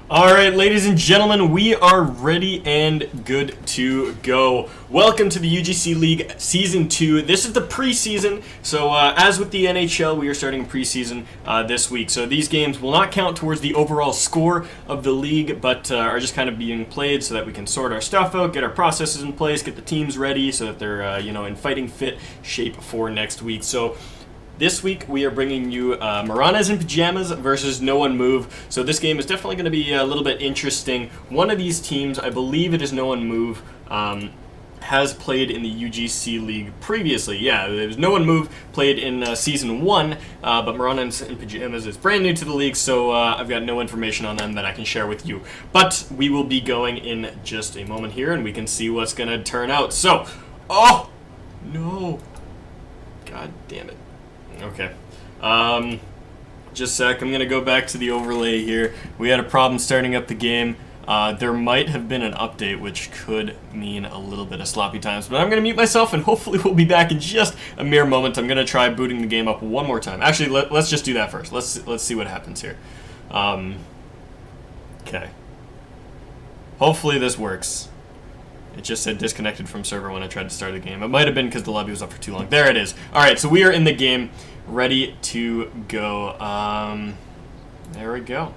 Alright, ladies and gentlemen, we are ready and good to go. Welcome to the UGC League Season 2. This is the preseason, so as with the NHL, we are starting preseason this week. So these games will not count towards the overall score of the league, but are just kind of being played so that we can sort our stuff out, get our processes in place, get the teams ready so that they're in fighting fit shape for next week. So this week we are bringing you Miranas and Pajamas versus 0ne m0ve. So this game is definitely going to be a little bit interesting. One of these teams, I believe it is 0ne m0ve, has played in the UGC League previously. Yeah, it was 0ne m0ve played in Season 1, but Miranas and Pajamas is brand new to the league, so I've got no information on them that I can share with you. But we will be going in just a moment here, and we can see what's going to turn out. So, oh, no. God damn it. Okay. Just a sec. I'm going to go back to the overlay here. We had a problem starting up the game. There might have been an update, which could mean a little bit of sloppy times. But I'm going to mute myself, and hopefully we'll be back in just a mere moment. I'm going to try booting the game up one more time. Actually, let's just do that first. Let's see what happens here. Okay. Hopefully this works. It just said disconnected from server when I tried to start the game. It might have been because the lobby was up for too long. There it is. Alright, so we are in the game, ready to go. There we go.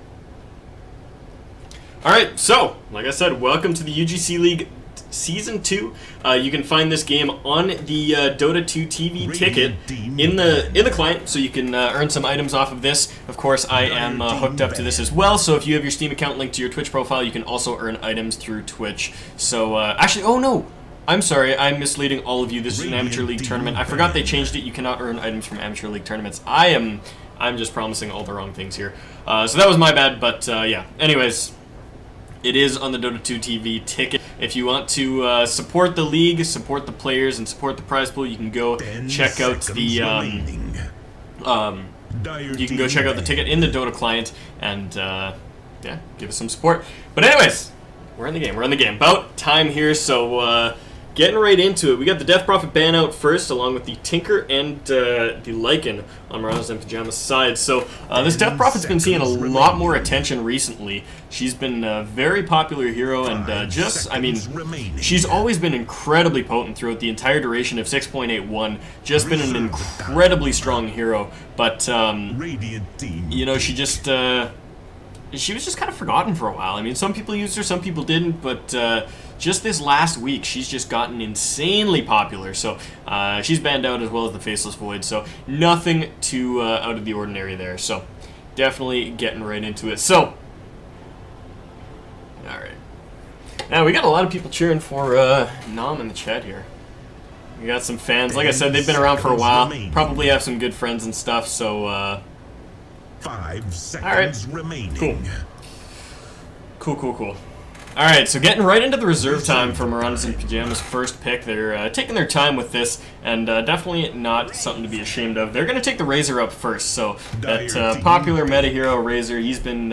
Alright, so, like I said, welcome to the UGC League Season 2. You can find this game on the Dota 2 TV ticket in the client, so you can earn some items off of this. Of course, I am hooked up to this as well, so if you have your Steam account linked to your Twitch profile, you can also earn items through Twitch. So, actually, oh no! I'm sorry, I'm misleading all of you. This is an amateur league tournament. I forgot they changed it. You cannot earn items from amateur league tournaments. I'm just promising all the wrong things here. So that was my bad, but yeah. Anyways, it is on the Dota 2 TV ticket. If you want to support the league, support the players, and support the prize pool, you can go check out the ticket in the Dota client and yeah, give us some support. But anyways, we're in the game. We're in the game. About time here, so getting right into it. We got the Death Prophet ban out first, along with the Tinker and the Lycan on Miranas and Pajamas side. So this Death Prophet's been seeing a lot more attention recently. She's been a very popular hero, and she's always been incredibly potent throughout the entire duration of 6.81. Just been an incredibly strong hero, but she just she was just kind of forgotten for a while. I mean, some people used her, some people didn't, but just this last week, she's just gotten insanely popular. So she's banned out as well as the Faceless Void, so nothing too out of the ordinary there. So definitely getting right into it. So, alright. Now, we got a lot of people cheering for 0ne m0ve in the chat here. We got some fans. Like I said, they've been around for a while. Probably have some good friends and stuff, so 5 seconds remaining. Cool. Alright, so getting right into the reserve time for Miranas and Pajamas' first pick. They're taking their time with this, and definitely not something to be ashamed of. They're going to take the Razor up first, so that popular meta hero, Razor, he's been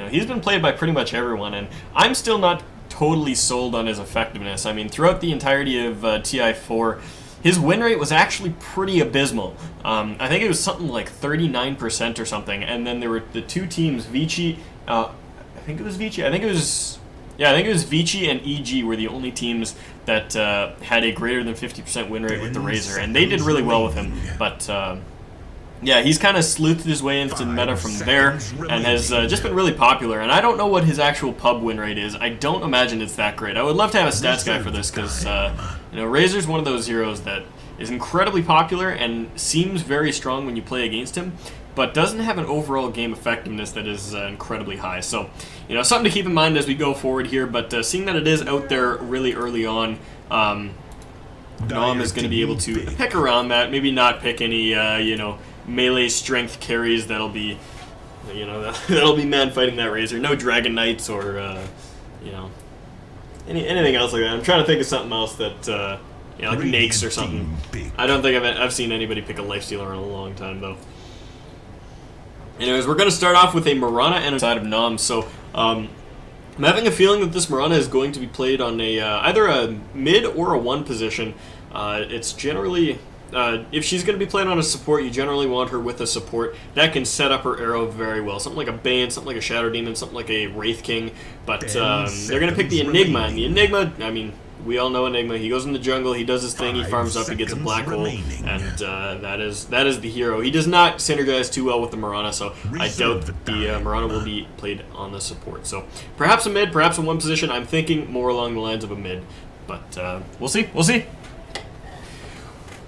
he's been played by pretty much everyone, and I'm still not totally sold on his effectiveness. I mean, throughout the entirety of TI4, his win rate was actually pretty abysmal. I think it was something like 39% or something, and then there were the two teams, Vici, I think it was Vici and EG were the only teams that had a greater than 50% win rate with the Razor, and they did really well with him, but yeah, he's kind of sleuthed his way into the meta from there, and has just been really popular. And I don't know what his actual pub win rate is. I don't imagine it's that great. I would love to have a stats guy for this, because Razor's one of those heroes that is incredibly popular and seems very strong when you play against him, but doesn't have an overall game effectiveness that is incredibly high. So, something to keep in mind as we go forward here. But seeing that it is out there really early on, 0ne m0ve is going to be able to pick around that. Maybe not pick any, melee strength carries that'll be, that'll be man fighting that Razor. No Dragon Knights or, anything else like that. I'm trying to think of something else that, like Nakes or something. I don't think I've seen anybody pick a Lifestealer in a long time, though. Anyways, we're going to start off with a Mirana and a side of 0ne m0ve. So, I'm having a feeling that this Mirana is going to be played on a either a mid or a 1 position. It's generally if she's going to be playing on a support, you generally want her with a support that can set up her arrow very well. Something like a Bane, something like a Shadow Demon, something like a Wraith King. But they're going to pick the Enigma, and the Enigma, I mean, we all know Enigma. He goes in the jungle, he does his thing, he farms up, he gets a black hole, and that is the hero. He does not synergize too well with the Mirana, so I doubt the Mirana will be played on the support. So perhaps a mid, perhaps in one position. I'm thinking more along the lines of a mid, but we'll see. We'll see.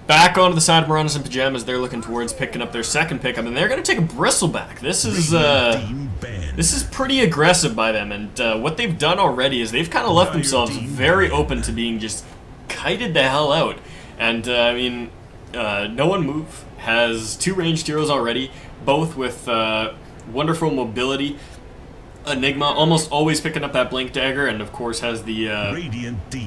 Back onto the side of Miranas and Pajamas, they're looking towards picking up their second pick. I mean, they're going to take a Bristleback. This is pretty aggressive by them, and what they've done already is they've kind of left themselves very open to being just kited the hell out. And, I mean, No One Move has 2 ranged heroes already, both with wonderful mobility. Enigma almost always picking up that Blink Dagger, and of course has the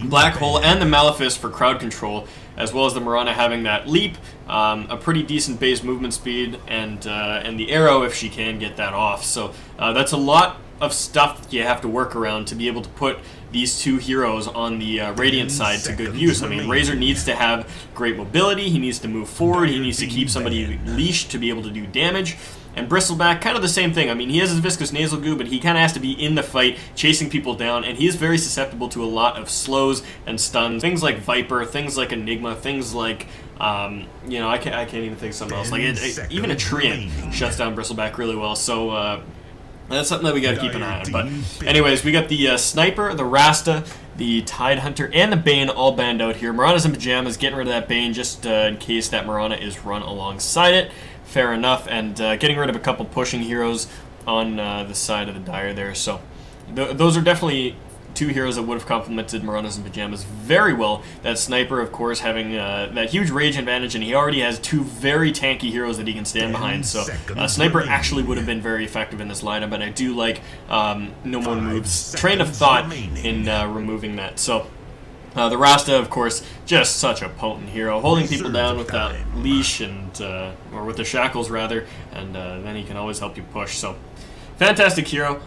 Black Hole and the Malefice for crowd control, as well as the Mirana having that leap, a pretty decent base movement speed, and the arrow if she can get that off. So that's a lot of stuff you have to work around to be able to put these 2 heroes on the Radiant side to good use. I mean, Razor needs to have great mobility, he needs to move forward, he needs to keep somebody leashed to be able to do damage. And Bristleback, kind of the same thing. I mean, he has his Viscous Nasal Goo, but he kind of has to be in the fight, chasing people down, and he is very susceptible to a lot of slows and stuns. Things like Viper, things like Enigma, things like, you know, I can't even think of something else. Like, even a Treant shuts down Bristleback really well, so that's something that we got to keep an eye on. But anyways, we got the Sniper, the Rasta, the Tidehunter, and the Bane all banned out here. Miranas and Pajamas getting rid of that Bane just in case that Mirana is run alongside it. Fair enough, and getting rid of a couple pushing heroes on the side of the Dire there. So those are definitely 2 heroes that would have complemented Miranas and Pajamas very well. That Sniper, of course, having that huge rage advantage, and he already has 2 very tanky heroes that he can stand behind. So Sniper actually would have been very effective in this lineup, and I do like No One Move's train of thought in removing that. So the Rasta, of course, just such a potent hero, holding people down with that leash and or with the shackles rather, and then he can always help you push. So, fantastic hero.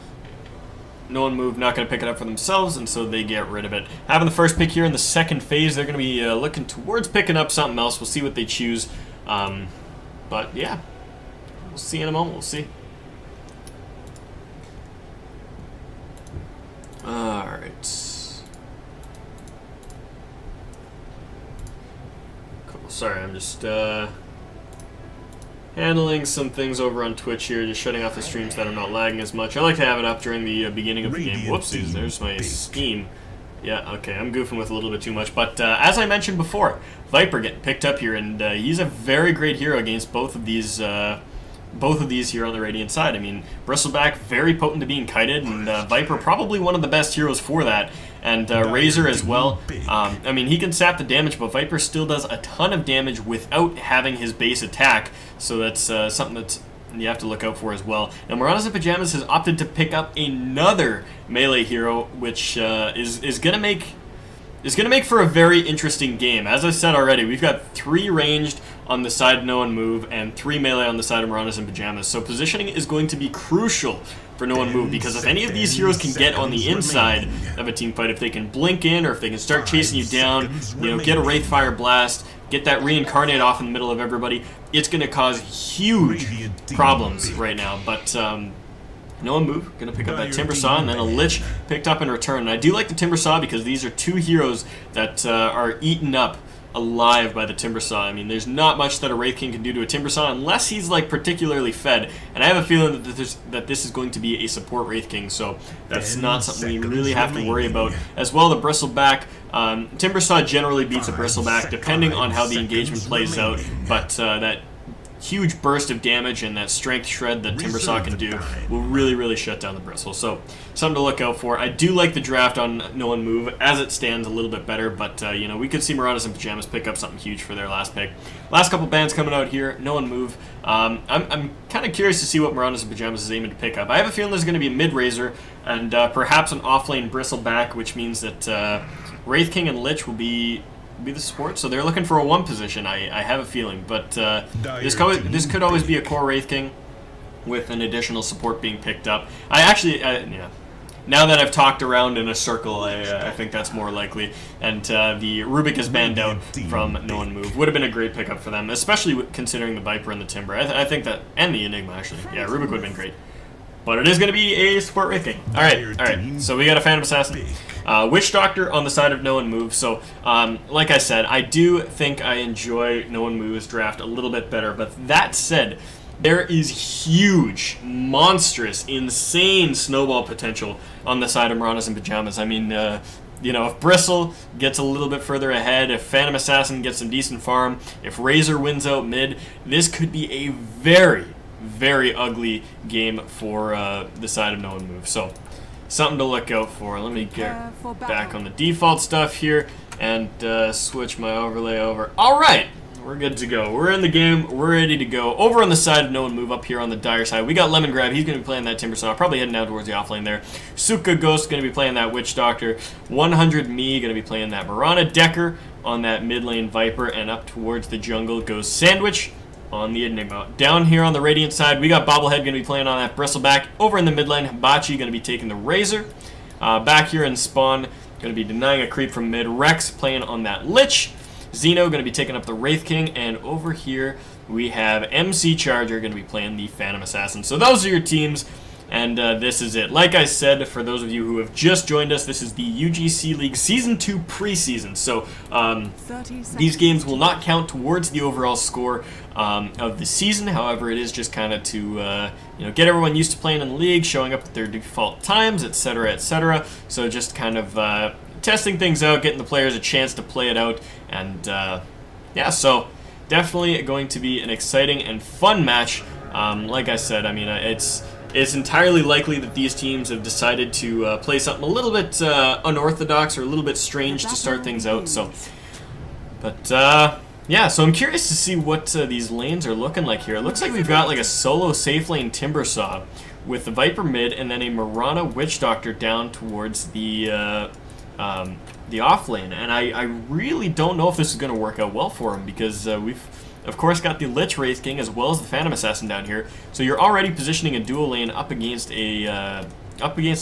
No One Move not going to pick it up for themselves, and so they get rid of it. Having the first pick here in the second phase, they're going to be looking towards picking up something else. We'll see what they choose, but yeah, we'll see in a moment. We'll see. All right. Sorry, I'm just handling some things over on Twitch here, just shutting off the stream so that I'm not lagging as much. I like to have it up during the beginning of the game. Whoopsies, there's my Steam. Yeah, okay, I'm goofing with a little bit too much. But as I mentioned before, Viper getting picked up here, and he's a very great hero against both of these here on the Radiant side. I mean, Bristleback, very potent to being kited, and Viper, probably one of the best heroes for that. And Razor as well. I mean, he can sap the damage, but Viper still does a ton of damage without having his base attack. So that's something that you have to look out for as well. Now, Miranas and Pajamas has opted to pick up another melee hero, which is going to make for a very interesting game. As I said already, we've got 3 ranged on the side of No One Move and 3 melee on the side of Miranas and Pajamas. So positioning is going to be crucial for No One Move, because if any of these heroes can get on the inside of a team fight, if they can blink in or if they can start chasing you down, you know, get a Wraithfire Blast, get that Reincarnate off in the middle of everybody, it's going to cause huge problems right now. But No One Move, going to pick up that Timber Saw, and then a Lich picked up in return. And I do like the Timber Saw because these are 2 heroes that are eaten up alive by the Timber Saw. I mean, there's not much that a Wraith King can do to a Timber Saw unless he's like particularly fed, and I have a feeling that this is going to be a support Wraith King, so that's not something we really have to worry about. As well, the Bristleback, Timber Saw generally beats a Bristleback depending on how the engagement plays out, but that huge burst of damage and that strength shred that Timber Saw can do will really shut down the Bristle. So something to look out for. I do like the draft on No One Move as it stands a little bit better, but you know, we could see Miranas and Pajamas pick up something huge for their last pick. Last couple bans coming out here. No One Move. I'm kind of curious to see what Miranas and Pajamas is aiming to pick up. I have a feeling there's going to be a mid Razor and perhaps an offlane Bristleback, which means that Wraith King and Lich will be the support, so they're looking for a 1 position, I have a feeling, but this could always be a core Wraith King with an additional support being picked up. Yeah, now that I've talked around in a circle, I think that's more likely. And the Rubik is banned out from 0ne m0ve. Would have been a great pickup for them, especially considering the Viper and the Timber. I think that, and the Enigma, actually. Yeah, Rubik would have been great. But it is going to be a support Wraith King. Alright. So we got a Phantom Assassin. Witch Doctor on the side of 0ne m0ve. So, like I said, I do think I enjoy 0ne m0ve's draft a little bit better. But that said, there is huge, monstrous, insane snowball potential on the side of Miranas and Pajamas. I mean, you know, if Bristle gets a little bit further ahead, if Phantom Assassin gets some decent farm, if Razor wins out mid, this could be a very, very ugly game for the side of 0ne m0ve. So, something to look out for. Let me get back on the default stuff here and switch my overlay over. All right. We're good to go. We're in the game. We're ready to go. Over on the side of 0ne m0ve up here on the dire side, we got Lemon Grab. He's going to be playing that Timber Saw, probably heading down towards the offlane there. Suka Ghost going to be playing that Witch Doctor. 100 me going to be playing that Mirana. Decker on that mid lane Viper, and up towards the jungle goes Sandwich on the Enigma. Down here on the Radiant side, we got Bobblehead going to be playing on that Bristleback. Over in the mid lane, Hibachi going to be taking the Razor. Back here in Spawn, going to be denying a creep from mid. Rex playing on that Lich. Xeno going to be taking up the Wraith King, and over here we have MC Charger going to be playing the Phantom Assassin. So those are your teams, and this is it. Like I said, for those of you who have just joined us, this is the UGC League Season 2 preseason. So these games will not count towards the overall score of the season. However, it is just kind of to you know, get everyone used to playing in the league, showing up at their default times, etc., etc. So just kind of testing things out, getting the players a chance to play it out, and yeah, so definitely going to be an exciting and fun match. Like I said, I mean, it's entirely likely that these teams have decided to play something a little bit unorthodox or a little bit strange to start things out. So, but yeah, so I'm curious to see what these lanes are looking like here. It looks like we've got like a solo safe lane Timber Saw with the Viper mid, and then a Mirana Witch Doctor down towards the off lane, and I really don't know if this is going to work out well for him, because we've of course got the Lich Wraith King as well as the Phantom Assassin down here, so you're already positioning a dual lane up against a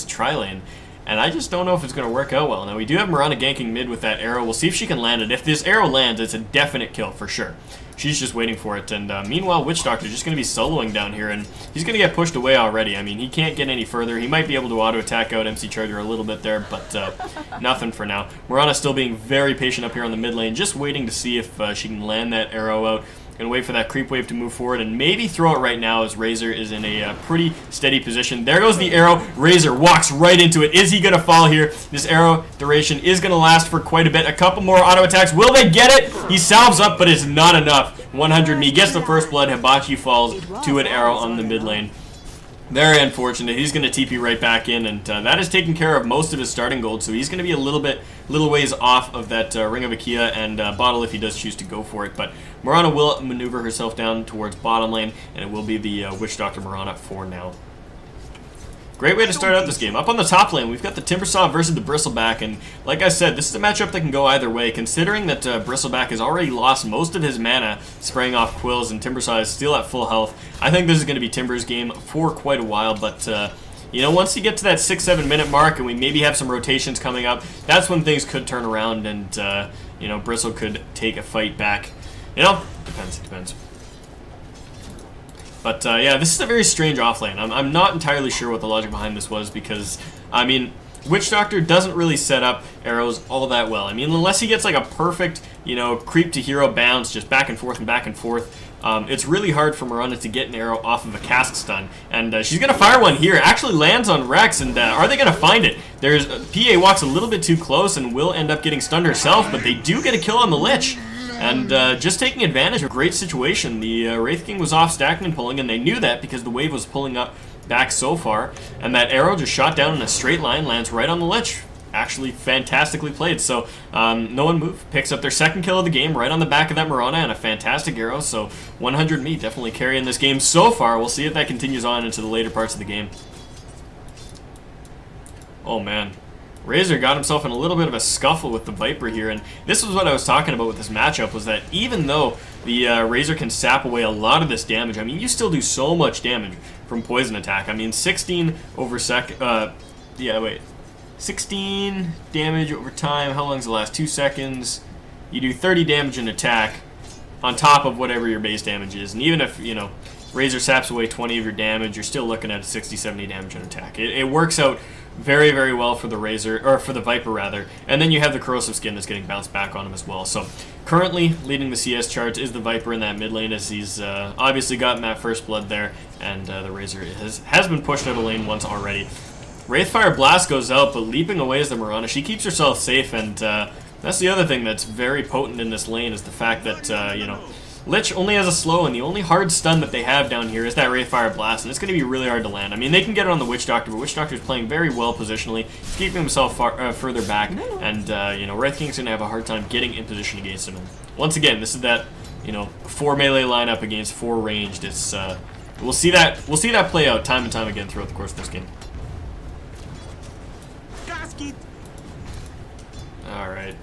tri lane, and I just don't know if it's going to work out well. Now we do have Mirana ganking mid with that arrow. We'll see if she can land it. If this arrow lands, it's a definite kill for sure. She's just waiting for it, and meanwhile Witch Doctor just going to be soloing down here, and he's going to get pushed away already. I mean, he can't get any further. He might be able to auto-attack out MC Charger a little bit there, but nothing for now. Mirana still being very patient up here on the mid lane, just waiting to see if she can land that arrow out. Gonna wait for that creep wave to move forward and maybe throw it right now, as Razor is in a pretty steady position. There goes the arrow. Razor walks right into it. Is he gonna fall here? This arrow duration is gonna last for quite a bit. A couple more auto attacks. Will they get it? He salves up, but it's not enough. 100 me gets the first blood. Hibachi falls to an arrow on the mid lane. Very unfortunate. He's going to TP right back in, and that is taking care of most of his starting gold, so he's going to be a little ways off of that Ring of Akia and bottle if he does choose to go for it. But Mirana will maneuver herself down towards bottom lane, and it will be the Witch Doctor Mirana for now. Great way to start out this game. Up on the top lane, we've got the Timber Saw versus the Bristleback, and like I said, this is a matchup that can go either way, considering that Bristleback has already lost most of his mana spraying off Quills, and Timber Saw is still at full health. I think this is going to be Timber's game for quite a while, but you know, once you get to that 6-7 minute mark and we maybe have some rotations coming up, that's when things could turn around and you know, Bristle could take a fight back. You know, depends. But yeah, this is a very strange offlane. I'm not entirely sure what the logic behind this was, because, I mean, Witch Doctor doesn't really set up arrows all that well. I mean, unless he gets like a perfect, you know, creep to hero bounce, just back and forth, it's really hard for Mirana to get an arrow off of a cask stun. And she's going to fire one here. Actually lands on Rex, and are they going to find it? There's PA walks a little bit too close and will end up getting stunned herself, but they do get a kill on the Lich. And just taking advantage of a great situation. The Wraith King was off stacking and pulling, and they knew that because the wave was pulling up back so far. And that arrow just shot down in a straight line, lands right on the Lich. Actually fantastically played. So 0ne m0ve picks up their second kill of the game right on the back of that Mirana, and a fantastic arrow. So 100 me definitely carrying this game so far. We'll see if that continues on into the later parts of the game. Oh man. Razor got himself in a little bit of a scuffle with the Viper here, and this was what I was talking about with this matchup, was that even though the Razor can sap away a lot of this damage, I mean, you still do so much damage from poison attack. I mean, 16 yeah, wait. 16 damage over time. How long does it last? 2 seconds. You do 30 damage in attack on top of whatever your base damage is. And even if, you know, Razor saps away 20 of your damage, you're still looking at 60, 70 damage in attack. It works out very, very well for the Razor, or for the Viper rather. And then you have the corrosive skin that's getting bounced back on him as well. So currently leading the CS charts is the Viper in that mid lane, as he's obviously gotten that first blood there, and the Razor has been pushed out of lane once already. Wraithfire Blast goes out, but leaping away is the Mirana. She keeps herself safe, and that's the other thing that's very potent in this lane, is the fact that, you know, Lich only has a slow, and the only hard stun that they have down here is that Wraithfire Blast, and it's going to be really hard to land. I mean, they can get it on the Witch Doctor, but Witch Doctor's playing very well positionally, keeping himself further back, and, you know, Wraith King's going to have a hard time getting in position against him. And once again, this is that, you know, 4 melee lineup against 4 ranged. It's, we'll see that play out time and time again throughout the course of this game. Alright.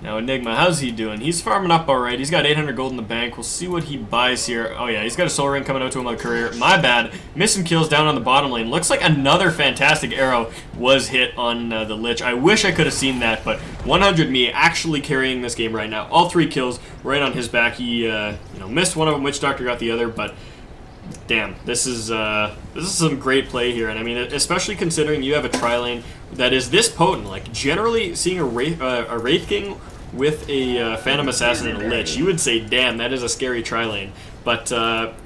Now Enigma, how's he doing? He's farming up alright. He's got 800 gold in the bank. We'll see what he buys here. Oh yeah, he's got a soul ring coming out to him on the courier. My bad. Missing kills down on the bottom lane. Looks like another fantastic arrow was hit on the Lich. I wish I could have seen that, but 100 me actually carrying this game right now. All 3 kills right on his back. He you know, missed one of them. Witch Doctor got the other, but damn, this is some great play here. And I mean, especially considering you have a tri-lane that is this potent. Like, generally seeing a Wraith King with a Phantom Assassin and a Lich, you would say, damn, that is a scary tri-lane. But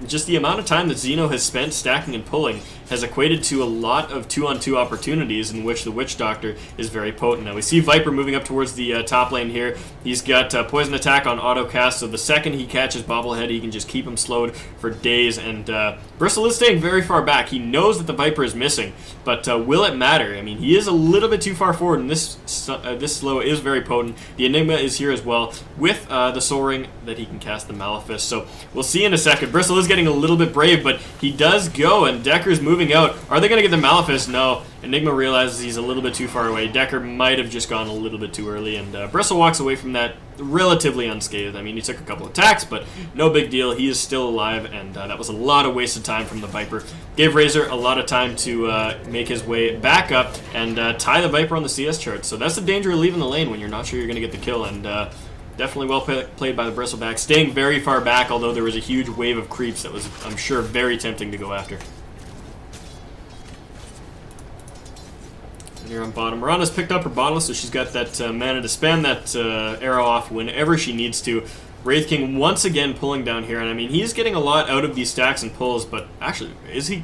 just the amount of time that Xeno has spent stacking and pulling has equated to a lot of 2-on-2 opportunities in which the Witch Doctor is very potent. Now we see Viper moving up towards the top lane here. He's got Poison Attack on auto cast, so the second he catches Bobblehead, he can just keep him slowed for days. And Bristle is staying very far back. He knows that the Viper is missing, but will it matter? I mean, he is a little bit too far forward, and this slow is very potent. The Enigma is here as well with the Soul Ring that he can cast the Malefice. So we'll see in a second. Bristle is getting a little bit brave, but he does go, and Decker's moving out. Are they going to get the Malefice? No. Enigma realizes he's a little bit too far away. Decker might have just gone a little bit too early, and Bristle walks away from that relatively unscathed. I mean, he took a couple attacks, but no big deal. He is still alive, and that was a lot of wasted time from the Viper. Gave Razor a lot of time to make his way back up and tie the Viper on the CS chart. So that's the danger of leaving the lane when you're not sure you're going to get the kill, and definitely well played by the Bristleback, staying very far back, although there was a huge wave of creeps that was, I'm sure, very tempting to go after. And here on bottom, Miranas picked up her bottle, so she's got that mana to spam that arrow off whenever she needs to. Wraith King once again pulling down here, and I mean, he's getting a lot out of these stacks and pulls, but actually, is he?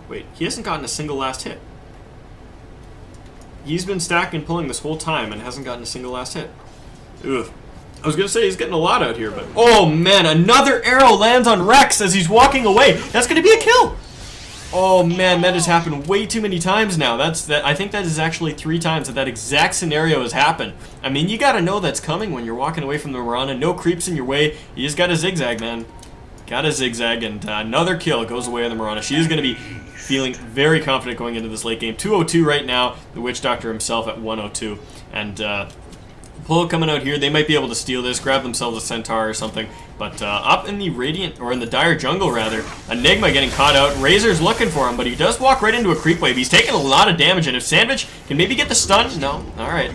Wait, he hasn't gotten a single last hit. He's been stacking and pulling this whole time and hasn't gotten a single last hit. Ugh. I was going to say he's getting a lot out here, but... Oh, man, another arrow lands on Rex as he's walking away. That's going to be a kill. Oh, man, that has happened way too many times now. I think that is actually 3 times that exact scenario has happened. I mean, you got to know that's coming when you're walking away from the Mirana. No creeps in your way. You just got to zigzag, man. Got to zigzag, and another kill goes away on the Mirana. She is going to be feeling very confident going into this late game. 202 right now. The Witch Doctor himself at 102. And... Pull coming out here, they might be able to steal this, grab themselves a Centaur or something, but up in the Radiant, or in the Dire Jungle rather, Enigma getting caught out. Razor's looking for him, but he does walk right into a creep wave. He's taking a lot of damage, and if Sandwich can maybe get the stun, no, alright.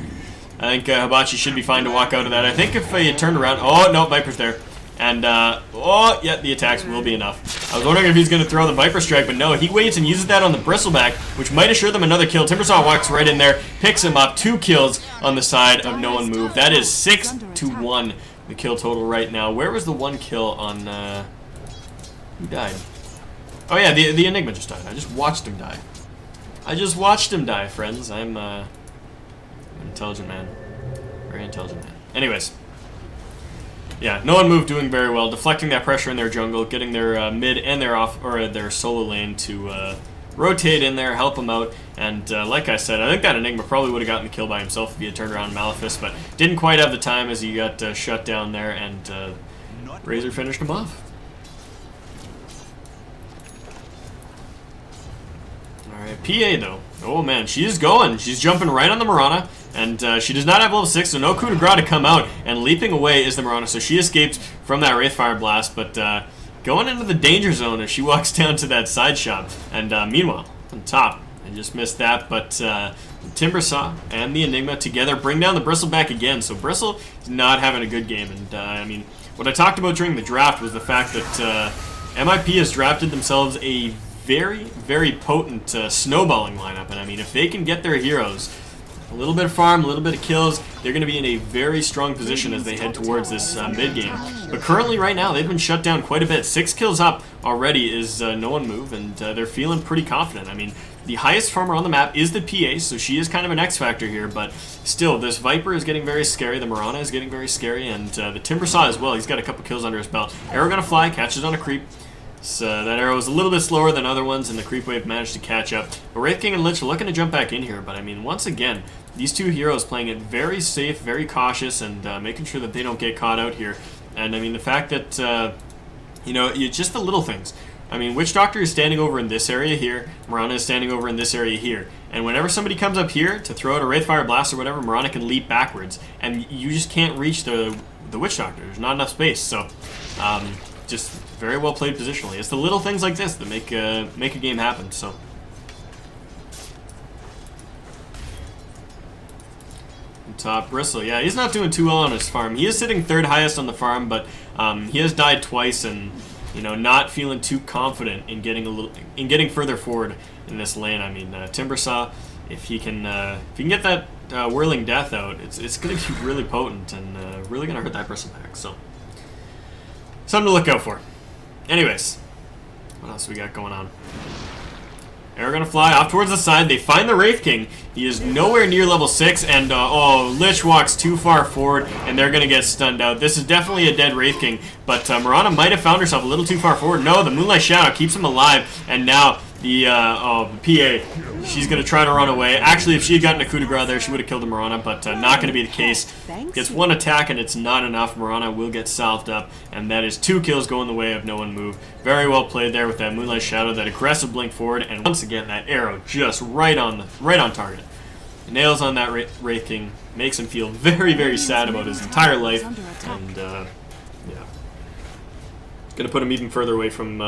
I think Hibachi should be fine to walk out of that. I think if he turned around, oh no, Viper's there. And, oh, yeah, the attacks will be enough. I was wondering if he's going to throw the Viper Strike, but no, he waits and uses that on the Bristleback, which might assure them another kill. Timbersaw walks right in there, picks him up, 2 kills on the side of 0ne m0ve. That is 6-1, the kill total right now. Where was the 1 kill on, who died? Oh, yeah, the Enigma just died. I just watched him die. I just watched him die, friends. I'm an intelligent man. Very intelligent man. Anyways. Yeah, 0ne m0ve doing very well, deflecting that pressure in their jungle, getting their mid and their solo lane to rotate in there, help them out, and like I said, I think that Enigma probably would have gotten the kill by himself if he had turned around Malefice, but didn't quite have the time as he got shut down there, and Razor finished him off. Alright, PA though. Oh man, she's going. She's jumping right on the Mirana. And she does not have level 6, so no coup de grace to come out. And leaping away is the Mirana, so she escaped from that Wraithfire Blast. But going into the danger zone as she walks down to that side shop. And meanwhile, on top, I just missed that, but the Timbersaw and the Enigma together bring down the Bristleback again. So Bristle is not having a good game, and I mean, what I talked about during the draft was the fact that MIP has drafted themselves a very, very potent snowballing lineup, and I mean, if they can get their heroes a little bit of farm, a little bit of kills, they're going to be in a very strong position as they head towards this mid-game. But currently, right now, they've been shut down quite a bit. 6 kills up already is no one move, and they're feeling pretty confident. I mean, the highest farmer on the map is the PA, so she is kind of an X factor here, but still, this Viper is getting very scary, the Mirana is getting very scary, and the Timbersaw as well. He's got a couple kills under his belt. Arrow gonna fly, catches on a creep. So that arrow is a little bit slower than other ones, and the creep wave managed to catch up. But Wraith King and Lich are looking to jump back in here, but I mean, once again, these two heroes playing it very safe, very cautious, and making sure that they don't get caught out here. And I mean, the fact that, you know, just the little things. I mean, Witch Doctor is standing over in this area here, Mirana is standing over in this area here. And whenever somebody comes up here to throw out a Wraithfire Blast or whatever, Mirana can leap backwards. And you just can't reach the Witch Doctor. There's not enough space. So, just very well played positionally. It's the little things like this that make a game happen. So. Top Bristle, yeah, he's not doing too well on his farm. He is sitting 3rd highest on the farm, but he has died twice, and you know, not feeling too confident in getting further forward in this lane. I mean, Timbersaw, if he can get that Whirling Death out, it's going to be really potent and really going to hurt that Bristleback. So, something to look out for. Anyways, what else we got going on? Arrow gonna fly off towards the side. They find the Wraith King. He is nowhere near level 6, and oh, Lich walks too far forward, and they're gonna get stunned out. This is definitely a dead Wraith King, but Mirana might have found herself a little too far forward. No, the Moonlight Shadow keeps him alive, and now the PA, she's gonna try to run away. Actually, if she had gotten a coup de grace there, she would have killed the Mirana, but not gonna be the case. Gets one attack, and it's not enough. Mirana will get salved up, and that is 2 kills going the way of No One Move. Very well played there with that Moonlight Shadow, that aggressive blink forward, and once again, that arrow just right on target. Nails on that Wraith King, makes him feel very, very sad about his entire life, and yeah, gonna put him even further away from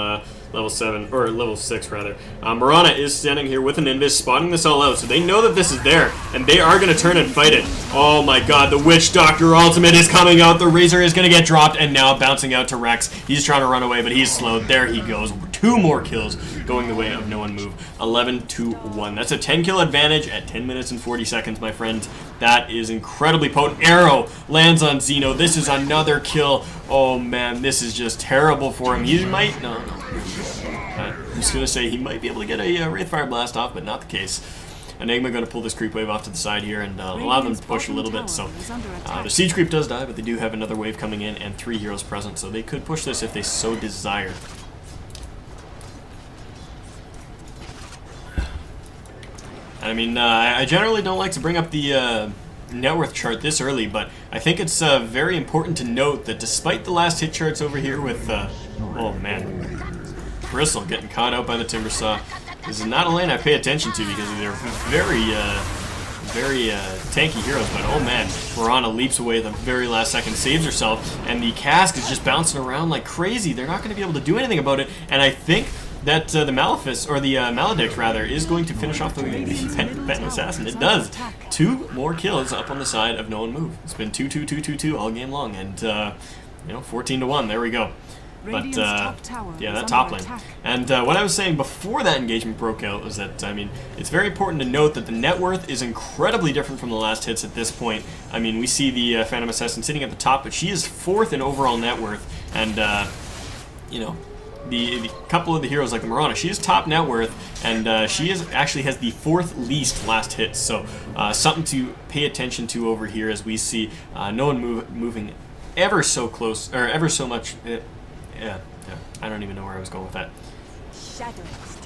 level 7, or level 6 rather. Mirana is standing here with an Invis, spotting this all out, so they know that this is there, and they are gonna turn and fight it. Oh my god, the Witch Doctor ultimate is coming out, the Razor is gonna get dropped, and now bouncing out to Rex. He's trying to run away, but he's slowed. There he goes. 2 more kills going the way of No One Move. 11-1. That's a 10 kill advantage at 10 minutes and 40 seconds, my friends. That is incredibly potent. Arrow lands on Zeno. This is another kill. Oh man, this is just terrible for him. He might, no. I'm just gonna say he might be able to get a Wraithfire Blast off, but not the case. Enigma going to pull this creep wave off to the side here and allow them to push a little bit. So the siege creep does die, but they do have another wave coming in and 3 heroes present, so they could push this if they so desire. I mean, I generally don't like to bring up the net worth chart this early, but I think it's very important to note that despite the last hit charts over here with, oh man, Bristle getting caught out by the Timbersaw, this is not a lane I pay attention to because they're very tanky heroes, but oh man, Mirana leaps away at the very last second, saves herself, and the cask is just bouncing around like crazy. They're not going to be able to do anything about it, and I think that the Malefice, or the Maledict rather, is going to finish off the Phantom Assassin. It does. 2 more kills up on the side of No One Move. It's been 2-2-2-2-2 all game long, and you know, 14-1. There we go. But yeah, that top lane. And what I was saying before that engagement broke out was that, I mean, it's very important to note that the net worth is incredibly different from the last hits at this point. I mean, we see the Phantom Assassin sitting at the top, but she is 4th in overall net worth, and you know, the couple of the heroes like the Mirana, she is top net worth, and she actually has the 4th least last hits. So something to pay attention to over here as we see No One moving ever so close, or ever so much. Yeah, I don't even know where I was going with that.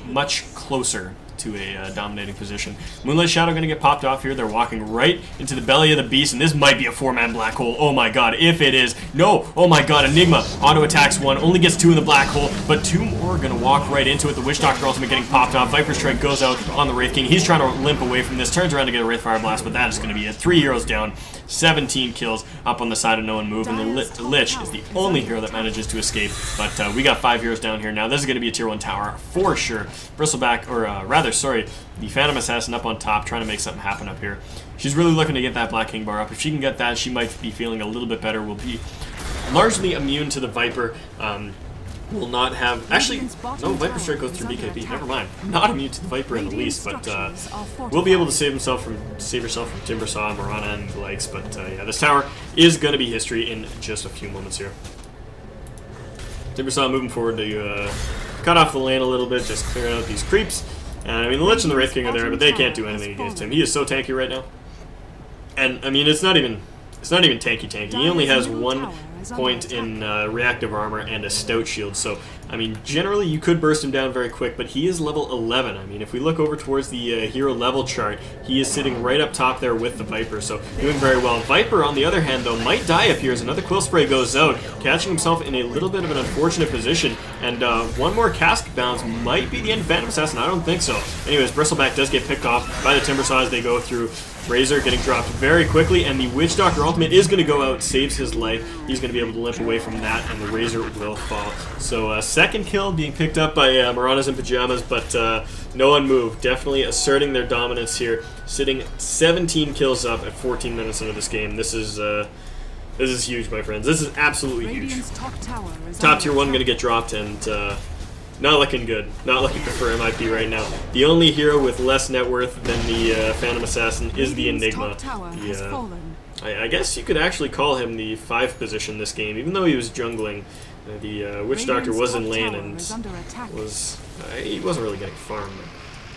Much closer to a dominating position. Moonlight Shadow going to get popped off here. They're walking right into the belly of the beast, and this might be a 4-man black hole. Oh my god, if it is. No, oh my god, Enigma auto attacks 1, only gets 2 in the black hole, but 2 more are going to walk right into it. The Witch Doctor ultimate getting popped off. Viper Strike goes out on the Wraith King. He's trying to limp away from this, turns around to get a Wraithfire Blast, but that is going to be it. 3 heroes down, 17 kills up on the side of No One Move, and the Lich is the only hero that manages to escape, but we got 5 heroes down here now. This is going to be a tier 1 tower for sure. Bristleback, or rather rather, sorry, the Phantom Assassin up on top, trying to make something happen up here. She's really looking to get that Black King bar up. If she can get that, she might be feeling a little bit better. Will be largely immune to the Viper. Will not have... Actually, no, Viper Strike goes through BKB. Never mind. Not immune to the Viper in the least, but will be able to save herself from Timbersaw, Mirana, and the likes. But yeah, this tower is going to be history in just a few moments here. Timbersaw moving forward to cut off the lane a little bit, just clearing out these creeps. And I mean, the Lich and the Wraith King are there, but they can't do anything against him. He is so tanky right now. And I mean, it's not even tanky. He only has 1 point in reactive armor and a stout shield, so I mean, generally you could burst him down very quick, but he is level 11. I mean, if we look over towards the hero level chart, he is sitting right up top there with the Viper, so doing very well. Viper, on the other hand, though, might die up here as another Quill Spray goes out, catching himself in a little bit of an unfortunate position, and one more cask bounce might be the end of Phantom Assassin. I don't think so. Anyways, Bristleback does get picked off by the Timbersaw as they go through. Razor getting dropped very quickly, and the Witch Doctor ultimate is going to go out, saves his life. He's going to be able to limp away from that, and the Razor will fall. So second kill being picked up by Miranas and Pajamas, but no one moved. Definitely asserting their dominance here, sitting 17 kills up at 14 minutes into this game. This is huge, my friends. This is absolutely huge. Top tier 1 going to get dropped, and not looking good. Not looking good for MIP right now. The only hero with less net worth than the Phantom Assassin is the Enigma. I guess you could actually call him the 5th position this game, even though he was jungling. The Witch Doctor was in lane and he wasn't really getting farmed.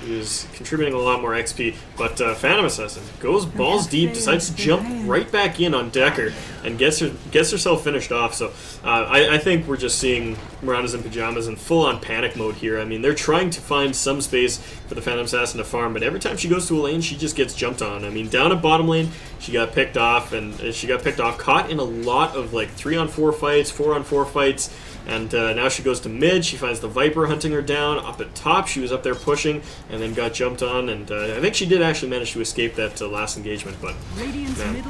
He was contributing a lot more XP, but Phantom Assassin goes balls deep, decides to jump right back in on Decker, and gets herself finished off. So I think we're just seeing Miranas and Pajamas in full-on panic mode here. I mean, they're trying to find some space for the Phantom Assassin to farm, but every time she goes to a lane, she just gets jumped on. I mean, down at bottom lane, she got picked off, caught in a lot of like 3-on-4 fights, 4-on-4 fights. And now she goes to mid, she finds the Viper hunting her down. Up at top, she was up there pushing, and then got jumped on, and I think she did actually manage to escape that last engagement, but man,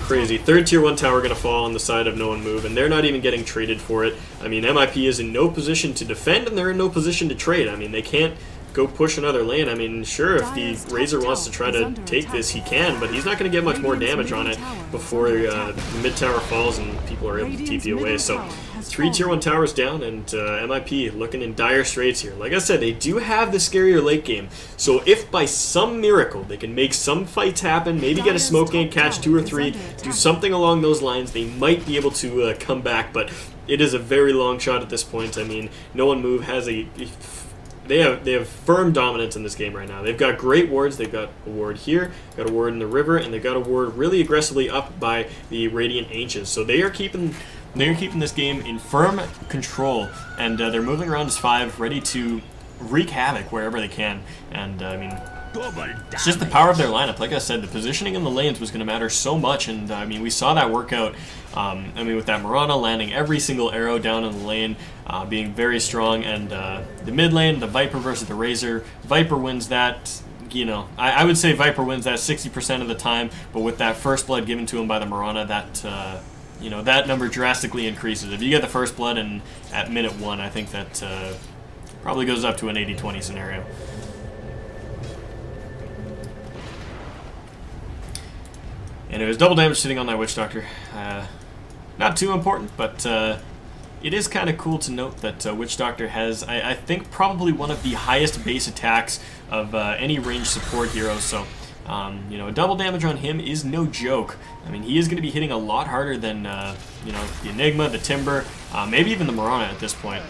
crazy. 3rd tier 1 tower going to fall on the side of 0ne m0ve, and they're not even getting traded for it. I mean, MIP is in no position to defend, and they're in no position to trade. I mean, they can't go push another lane. I mean, sure, if the Razor wants to try to take this, he can, but he's not going to get much more damage on it before the mid tower falls and people are able to TP away. So 3 tier 1 towers down, and MIP looking in dire straits here. Like I said, they do have the scarier late game, so if by some miracle they can make some fights happen, maybe get a smoke gank, catch 2 or 3, do something along those lines, they might be able to come back, but it is a very long shot at this point. I mean, 0ne m0ve has They have firm dominance in this game right now. They've got great wards. They've got a ward here, got a ward in the river, and they've got a ward really aggressively up by the Radiant Ancients. So they are keeping this game in firm control, and they're moving around as 5, ready to wreak havoc wherever they can. And I mean, it's just the power of their lineup. Like I said, the positioning in the lanes was going to matter so much, and I mean, we saw that work out. I mean, with that Mirana landing every single arrow down in the lane, being very strong, and the mid lane, the Viper versus the Razor. Viper wins that. You know, I would say Viper wins that 60% of the time, but with that first blood given to him by the Mirana, that you know, that number drastically increases. If you get the first blood at minute 1, I think that probably goes up to an 80-20 scenario. And it was double damage sitting on that Witch Doctor. Not too important, but it is kind of cool to note that Witch Doctor has, I think, probably one of the highest base attacks of any ranged support hero. So, you know, a double damage on him is no joke. I mean, he is going to be hitting a lot harder than, you know, the Enigma, the Timber, maybe even the Mirana at this point.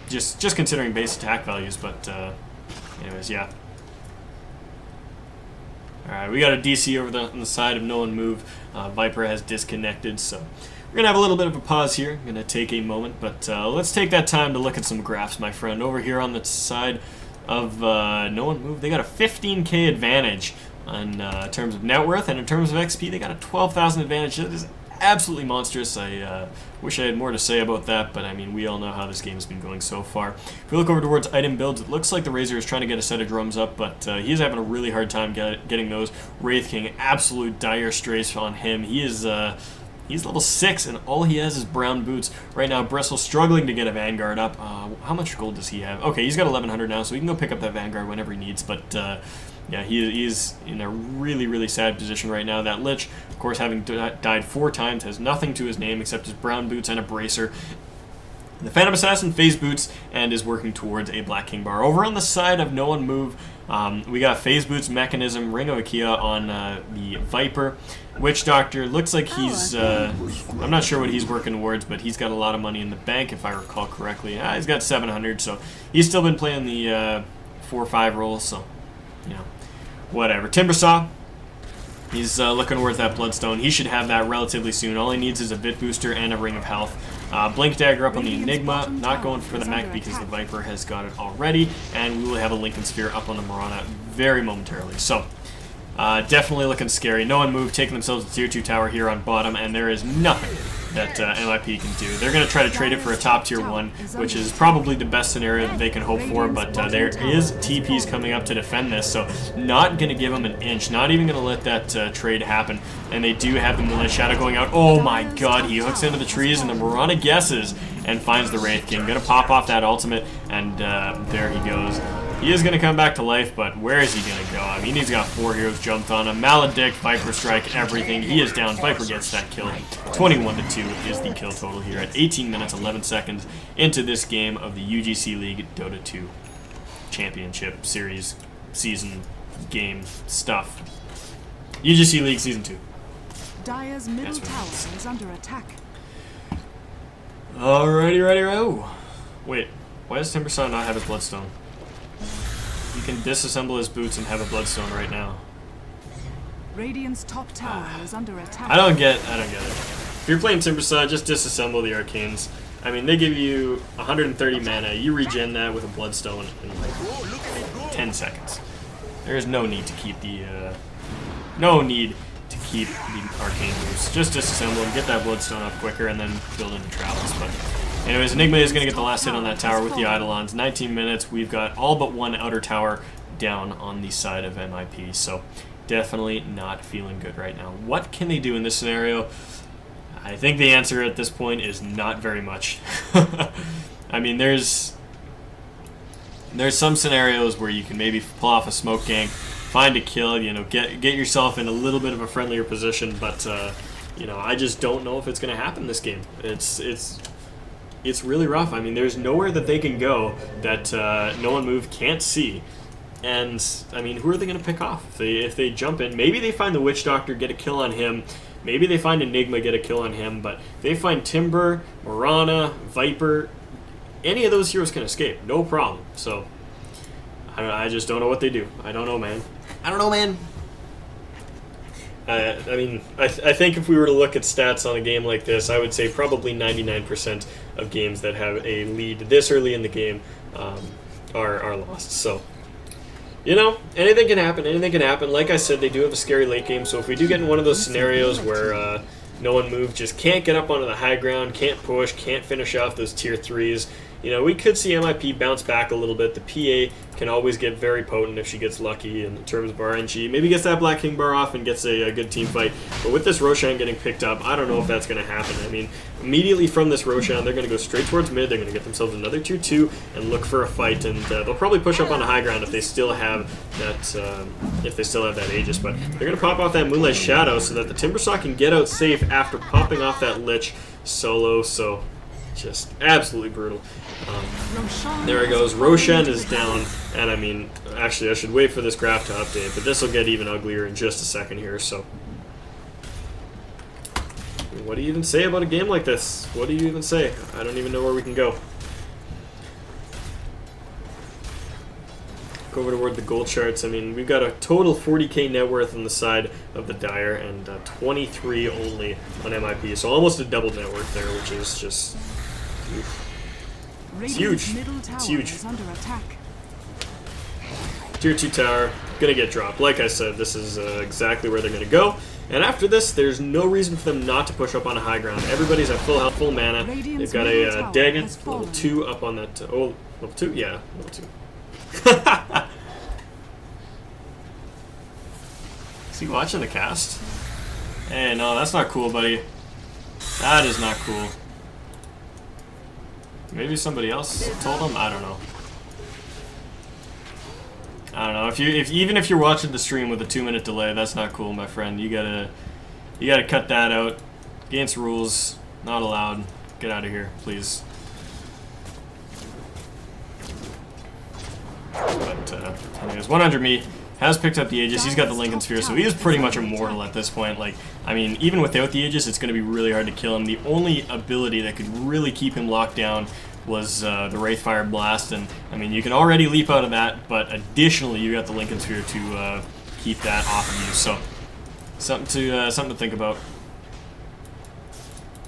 Just considering base attack values, but anyways, yeah. Alright, we got a DC over on the side of 0ne m0ve. Viper has disconnected, so we're going to have a little bit of a pause here. I'm going to take a moment, but let's take that time to look at some graphs, my friend. Over here on the side of 0ne m0ve, they got a 15k advantage in terms of net worth, and in terms of XP, they got a 12,000 advantage. That is absolutely monstrous. I wish I had more to say about that, but I mean, we all know how this game has been going so far. If we look over towards item builds, it looks like the Razor is trying to get a set of drums up, but he's having a really hard time getting those. Wraith King, absolute dire straits on him. He is He's level 6, and all he has is brown boots. Right now, Bristle's struggling to get a Vanguard up. How much gold does he have? Okay, he's got 1,100 now, so he can go pick up that Vanguard whenever he needs. But, yeah, he is in a really, really sad position right now. That Lich, of course, having died 4 times, has nothing to his name except his brown boots and a bracer. The Phantom Assassin phase boots and is working towards a Black King bar. Over on the side of 0ne m0ve, we got phase boots, mechanism, Ring of Akia on the Viper. Witch Doctor looks like he's, I'm not sure what he's working towards, but he's got a lot of money in the bank if I recall correctly. He's got 700, so he's still been playing the 4-5 roll, so, you know, whatever. Timbersaw, he's looking towards that Bloodstone. He should have that relatively soon. All he needs is a Bit Booster and a Ring of Health. Blink Dagger up on the Enigma, not going for the mech because the Viper has got it already, and we will have a Lincoln Sphere up on the Mirana very momentarily. So, definitely looking scary. 0ne m0ve taking themselves a tier 2 tower here on bottom, and there is nothing that MIP can do. They're going to try to trade it for a top tier 1, which is probably the best scenario that they can hope for, but there is TPs coming up to defend this, so not going to give them an inch, not even going to let that trade happen. And they do have the Moonlight Shadow going out. Oh my god, he hooks into the trees, and the Mirana guesses and finds the Wraith King. Going to pop off that ultimate, and there he goes. He is going to come back to life, but where is he going to go? I mean, he's got 4 heroes jumped on him. Maledict, Viper Strike, everything. He is down. Viper gets that kill. 21-2 is the kill total here at 18 minutes, 11 seconds into this game of the UGC League Dota 2 Championship Series Season Game stuff. UGC League Season 2. Dire's middle tower is under attack. Alrighty, ready, oh. Wait, why does Timbersaw not have his Bloodstone? You can disassemble his boots and have a Bloodstone right now. Radiant's top tower is under attack. I don't get it. If you're playing Timbersaw, just disassemble the Arcanes. I mean, they give you 130 mana. You regen that with a Bloodstone in like 10 seconds. There is no need to keep the Arcane moves. Just disassemble them, get that Bloodstone up quicker, and then build into travels. But anyways, Enigma is going to get the last hit on that tower with the Eidolons. 19 minutes, we've got all but one outer tower down on the side of MIP, so definitely not feeling good right now. What can they do in this scenario? I think the answer at this point is not very much. I mean, there's some scenarios where you can maybe pull off a smoke gank, find a kill, you know, get yourself in a little bit of a friendlier position, but you know, I just don't know if it's going to happen this game. It's really rough. I mean, there's nowhere that they can go that 0ne m0ve can't see. And, I mean, who are they going to pick off? If they jump in, maybe they find the Witch Doctor, get a kill on him. Maybe they find Enigma, get a kill on him. But if they find Timber, Mirana, Viper, any of those heroes can escape. No problem. So, I just don't know what they do. I don't know, man. I don't know, man. I mean, I think if we were to look at stats on a game like this, I would say probably 99% of games that have a lead this early in the game are lost. So, you know, anything can happen. Anything can happen. Like I said, they do have a scary late game. So if we do get in one of those scenarios where 0ne m0ve just can't get up onto the high ground, can't push, can't finish off those tier 3s, you know, we could see MIP bounce back a little bit. The PA can always get very potent if she gets lucky in terms of RNG. Maybe gets that Black King bar off and gets a good team fight. But with this Roshan getting picked up, I don't know if that's going to happen. I mean, immediately from this Roshan, they're going to go straight towards mid. They're going to get themselves another tier 2 and look for a fight. And they'll probably push up on the high ground if they still have that Aegis. But they're going to pop off that Moonlight Shadow so that the Timbersaw can get out safe after popping off that Lich solo. So just absolutely brutal. There it goes. Roshan is down, and I mean, actually, I should wait for this graph to update, but this will get even uglier in just a second here. So, what do you even say about a game like this? What do you even say? I don't even know where we can go. Go over toward the gold charts. I mean, we've got a total 40k net worth on the side of the Dire, and 23 only on MIP, so almost a double net worth there, which is just. Oof. It's huge. It's huge. Tier 2 tower, gonna get dropped. Like I said, this is exactly where they're gonna go. And after this, there's no reason for them not to push up on a high ground. Everybody's at full health, full mana. They've got a Dagon, level 2 up on that. Oh, level 2? Yeah, level 2. Is he watching the cast? Hey, no, that's not cool, buddy. That is not cool. Maybe somebody else told him? I don't know. I don't know. Even if you're watching the stream with a 2-minute delay, that's not cool, my friend. You gotta cut that out. Against rules. Not allowed. Get out of here, please. But anyways, 0ne m0ve has picked up the Aegis. He's got the Lincoln Sphere, so he is pretty much immortal at this point. Like, I mean, even without the Aegis, it's going to be really hard to kill him. The only ability that could really keep him locked down was the Wraithfire Blast, and I mean, you can already leap out of that, but additionally, you got the Lincoln Sphere to keep that off of you. So, something to think about.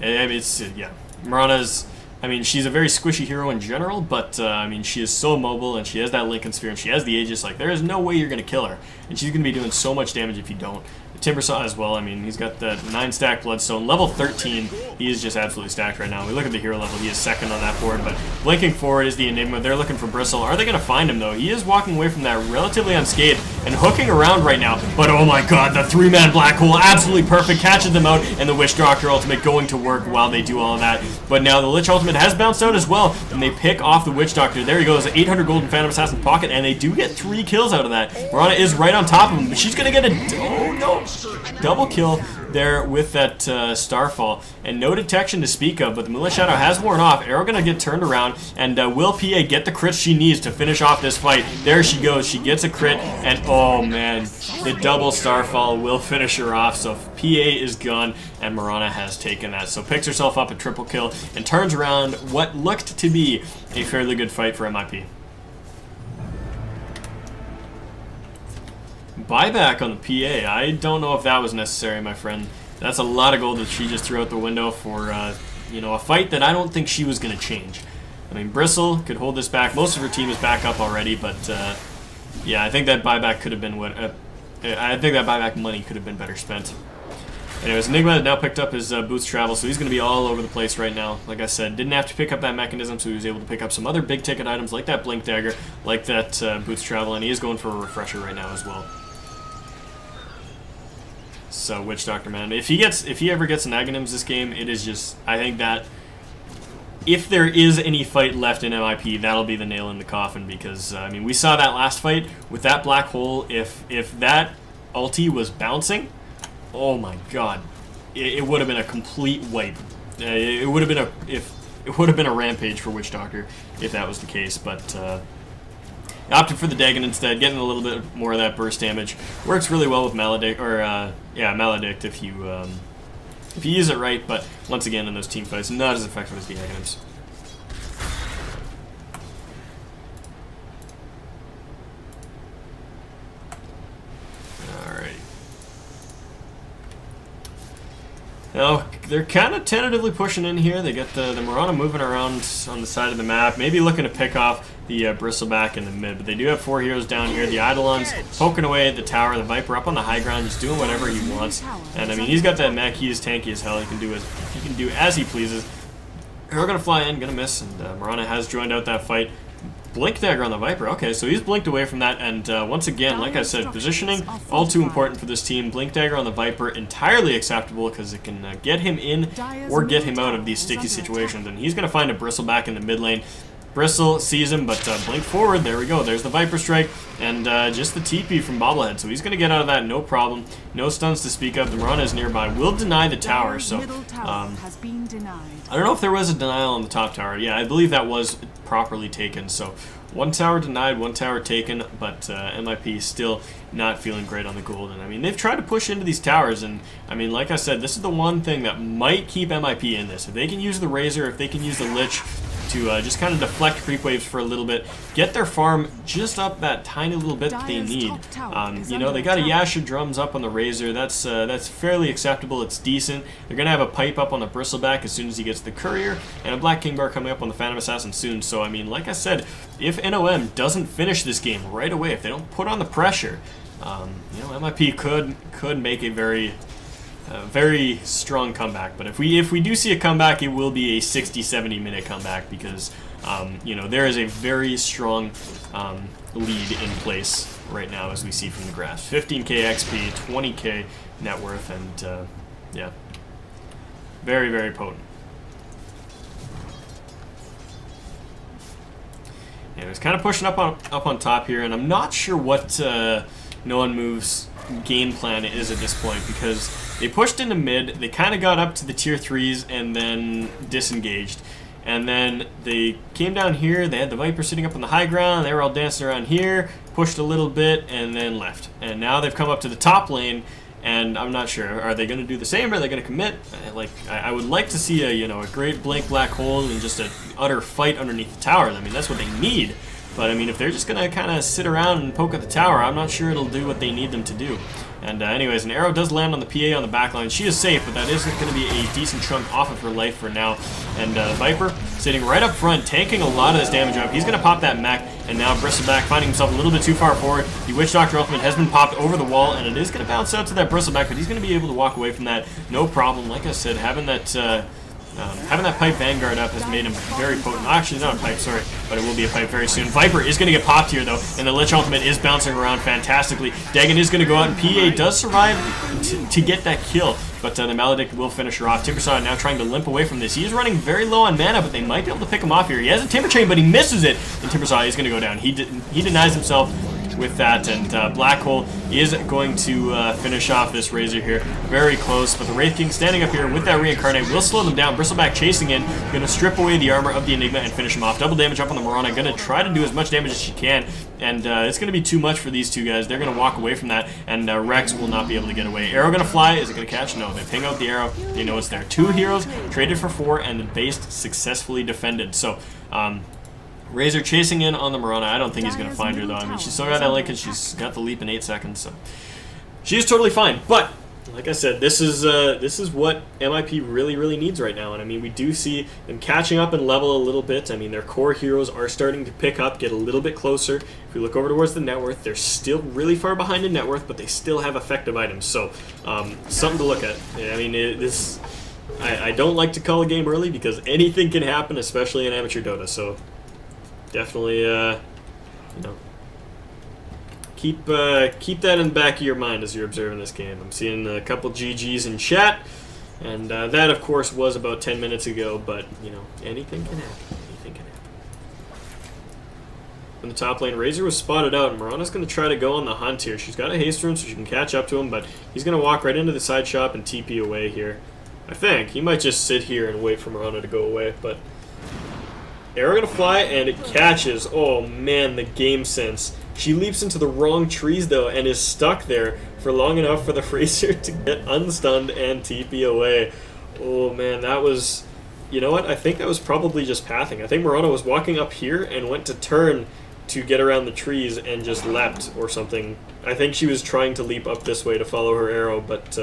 It's yeah, Miranas. I mean, she's a very squishy hero in general, but I mean, she is so mobile, and she has that Lincoln Sphere, and she has the Aegis. Like, there is no way you're gonna kill her, and she's gonna be doing so much damage if you don't. Timbersaw as well. I mean, he's got the 9-stack Bloodstone. Level 13, he is just absolutely stacked right now. We look at the hero level, he is second on that board, but blinking forward is the Enigma. They're looking for Bristle. Are they going to find him, though? He is walking away from that relatively unscathed and hooking around right now, but oh my god, the 3-man black hole, absolutely perfect, catches them out, and the Witch Doctor ultimate going to work while they do all of that. But now the Lich ultimate has bounced out as well, and they pick off the Witch Doctor. There he goes, 800 gold in Phantom Assassin pocket, and they do get 3 kills out of that. Mirana is right on top of him, but she's going to get a... Oh no! Double kill there with that Starfall, and no detection to speak of, but the Moonlight Shadow has worn off. Arrow gonna get turned around, and will PA get the crit she needs to finish off this fight? There she goes, she gets a crit, and oh man, the double Starfall will finish her off, so PA is gone, and Mirana has taken that. So picks herself up a triple kill, and turns around what looked to be a fairly good fight for MIP. Buyback on the PA. I don't know if that was necessary, my friend. That's a lot of gold that she just threw out the window for, you know, a fight that I don't think she was going to change. I mean, Bristle could hold this back. Most of her team is back up already, but, yeah, I think that buyback could have been what... I think that buyback money could have been better spent. Anyways, Enigma now picked up his Boots Travel, so he's going to be all over the place right now. Like I said, didn't have to pick up that mechanism, so he was able to pick up some other big-ticket items like that Blink Dagger, like that Boots Travel, and he is going for a refresher right now as well. So Witch Doctor, man, if he ever gets an Aghanims this game, it is just, I think that if there is any fight left in MIP, that'll be the nail in the coffin, because I mean, we saw that last fight with that black hole. If that ulti was bouncing, oh my god, it would have been a complete wipe. It would have been a rampage for Witch Doctor if that was the case, but opted for the Dagon instead, getting a little bit more of that burst damage. Works really well with Maledict, or yeah, Maledict if you use it right, but once again in those team fights, not as effective as the Aghanims. Alright. Now, they're kind of tentatively pushing in here. They got the Mirana moving around on the side of the map, maybe looking to pick off the Bristleback in the mid, but they do have 4 heroes down here. The Eidolon's poking away at the tower, the Viper up on the high ground, just doing whatever he wants. And I mean, he's got that mech, he is tanky as hell, he can do as he pleases. They're gonna fly in, gonna miss, and Mirana has joined out that fight. Blink Dagger on the Viper. Okay, so he's blinked away from that, and once again, like I said, positioning all too important for this team. Blink Dagger on the Viper, entirely acceptable because it can get him in or get him out of these sticky situations, and he's going to find a Bristleback in the mid lane. Bristle sees him, but blink forward, there we go, there's the Viper Strike, and just the TP from Bobblehead, so he's going to get out of that, no problem. No stuns to speak of. The Mirana is nearby, will deny the tower, so I don't know if there was a denial on the top tower. Yeah, I believe that was properly taken, so 1 tower denied, 1 tower taken, but MIP still not feeling great on the golden. I mean, they've tried to push into these towers, and I mean, like I said, this is the one thing that might keep MIP in this. If they can use the Razor, if they can use the Lich to just kind of deflect creep waves for a little bit, get their farm just up that tiny little bit that they need. You know, they got a Yasha drums up on the Razor. That's fairly acceptable. It's decent. They're gonna have a pipe up on the Bristleback as soon as he gets the Courier, and a Black King Bar coming up on the Phantom Assassin soon. So I mean, like I said, if NOM doesn't finish this game right away, if they don't put on the pressure, you know, MIP could make a very strong comeback. But if we do see a comeback, it will be a 60-70 minute comeback, because you know, there is a very strong lead in place right now, as we see from the graphs. 15k XP, 20k net worth, and yeah. Very, very potent. And it's kind of pushing up on top here, and I'm not sure what no1move's game plan is at this point, because they pushed into mid, they kind of got up to the tier 3s and then disengaged. And then they came down here, they had the Viper sitting up on the high ground, they were all dancing around here, pushed a little bit, and then left. And now they've come up to the top lane, and I'm not sure. Are they going to do the same? Or are they going to commit? I would like to see a great blank black hole and just an utter fight underneath the tower. I mean, that's what they need. But I mean, if they're just going to kind of sit around and poke at the tower, I'm not sure it'll do what they need them to do. And anyways, an arrow does land on the PA on the back line. She is safe, but that isn't going to be a decent chunk off of her life for now. And Viper sitting right up front, tanking a lot of this damage up. He's going to pop that mech, and now Bristleback finding himself a little bit too far forward. The Witch Doctor ultimate has been popped over the wall, and it is going to bounce out to that Bristleback, but he's going to be able to walk away from that, no problem. Like I said, having that pipe Vanguard up has made him very potent. Actually, not a pipe, sorry, but it will be a pipe very soon. Viper is going to get popped here, though, and the Lich ultimate is bouncing around fantastically. Dagon is going to go out, and PA does survive to get that kill, but the Maledict will finish her off. Timbersaw now trying to limp away from this. He is running very low on mana, but they might be able to pick him off here. He has a Timber Chain, but he misses it, and Timbersaw is going to go down. He denies himself with that, and Black Hole is going to finish off this Razor here. Very close, but the Wraith King standing up here with that Reincarnate will slow them down. Bristleback chasing in, going to strip away the armor of the Enigma and finish him off. Double damage up on the Mirana, going to try to do as much damage as she can, and it's going to be too much for these two guys. They're going to walk away from that, and Rex will not be able to get away. Arrow going to fly. Is it going to catch? No. They ping out the arrow. They know it's there. 2 heroes traded for 4, and the base successfully defended. So, Razor chasing in on the Mirana. I don't think he's going to find her, though. I mean, she's still got that link, and she's got the leap in 8 seconds, so she's totally fine. But like I said, this is what MIP really needs right now. And I mean, we do see them catching up and level a little bit. I mean, their core heroes are starting to pick up, get a little bit closer. If we look over towards the net worth, they're still really far behind in net worth, but they still have effective items. So something to look at. I mean, I don't like to call a game early because anything can happen, especially in amateur Dota. So definitely, keep that in the back of your mind as you're observing this game. I'm seeing a couple GGs in chat, and that, of course, was about 10 minutes ago, but, anything can happen. Anything can happen. In the top lane, Razor was spotted out, and Mirana's going to try to go on the hunt here. She's got a haste rune, so she can catch up to him, but he's going to walk right into the side shop and TP away here. I think. He might just sit here and wait for Mirana to go away, but arrow gonna fly, and it catches. Oh man, the game sense. She leaps into the wrong trees though and is stuck there for long enough for the Razor to get unstunned and TP away. Oh man, that was, you know what? I think that was probably just pathing. I think Mirana was walking up here and went to turn to get around the trees and just leapt or something. I think she was trying to leap up this way to follow her arrow, but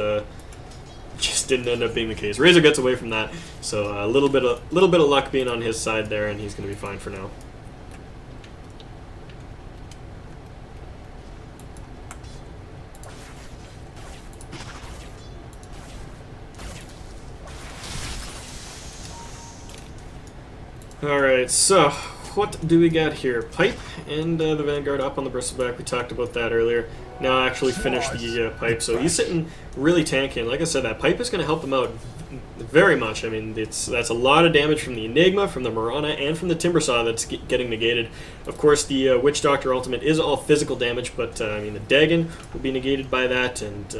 just didn't end up being the case. Razor gets away from that, so a little bit of luck being on his side there, and he's going to be fine for now. Alright, so what do we got here? Pipe and the Vanguard up on the Bristleback. We talked about that earlier. Now actually finished the pipe, so he's sitting really tanky. Like I said, that pipe is going to help them out very much. I mean, that's a lot of damage from the Enigma, from the Mirana, and from the Timbersaw that's getting negated. Of course, the Witch Doctor ultimate is all physical damage, but I mean, the Dagon will be negated by that, and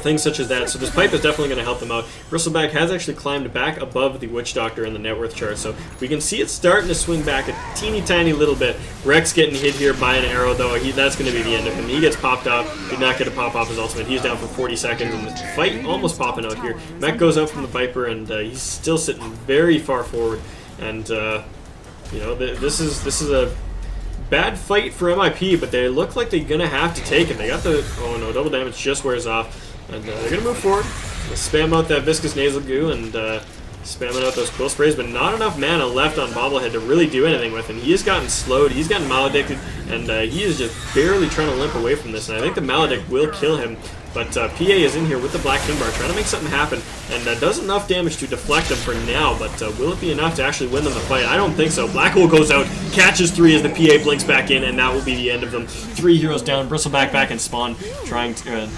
things such as that. So this pipe is definitely going to help them out. Bristleback has actually climbed back above the Witch Doctor in the net worth chart, so we can see it starting to swing back a teeny tiny little bit. Rex getting hit here by an arrow, though. That's going to be the end of him. He gets popped off. Did not get to pop off his ultimate. He's down for 40 seconds, and the fight almost popping out here. Mech goes out from the Viper, and he's still sitting very far forward. And this is a bad fight for MIP, but they look like they're going to have to take it. They got the, oh no, double damage just wears off. And they're going to move forward, spam out that Viscous Nasal Goo, and spamming out those Quill Sprays, but not enough mana left on Bobblehead to really do anything with him. He has gotten slowed, he's gotten maledicted, and he is just barely trying to limp away from this, and I think the Maledict will kill him. But PA is in here with the Black King Bar, trying to make something happen, and does enough damage to deflect him for now, but will it be enough to actually win them the fight? I don't think so. Black Hole goes out, catches 3 as the PA blinks back in, and that will be the end of them. 3 heroes down, Bristleback back in spawn, trying to,